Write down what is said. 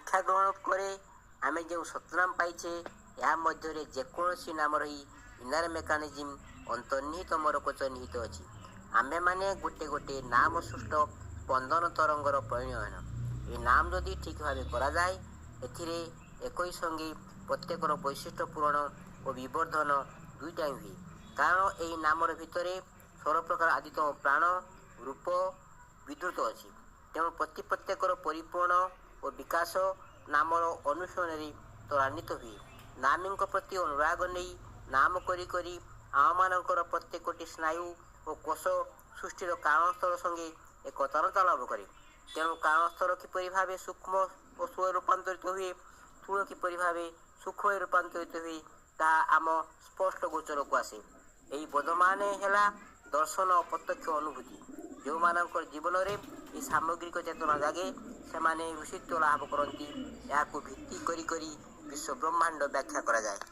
दीक्षा ग्रहण करे आमे जो सतनाम पाइछे या मध्य जेकोसी नाम रही इनर मेकानिज्म अंतर्निहित मरकोच निहित अच्छी आम्भे माने गोटे गोटे नाम सृष्ट स्पंदन तरंगर परिणयन ये नाम जदि ठीक भाव करा जाए एथिरे एकई संगे प्रत्येकर वैशिष्ट्य पूरण और विवर्धन दुईटा हुए कारण यही नामर भितर सर्व प्रकार आदितम प्राण रूप विद्रुत अच्छी तेणु प्रत्येकर परिपूर्ण और विकास नामर अनुसरण त्वरान्वित हुए नामी प्रति अनुराग नहीं नाम करी आम मानकर प्रत्येकटी स्नायु और कोष सृष्टिर कारणस्थल संगे एक तरता लाभ करे तेणु कारणस्थल किपरि भावे सूक्ष्म और स्थूल रूपांतरित हुए स्थूल किपरि भावे सूक्ष्म रूपांतरित हुए ताहा आम स्पष्ट गोचर को आसे यही बोधमान है दर्शन और प्रत्यक्ष अनुभूति जो मानकर जीवन में सामग्रिक चेतना जागे से ऋषित्व लाभ करती या भित्ति करी विश्व ब्रह्मांड व्याख्या करा जाए।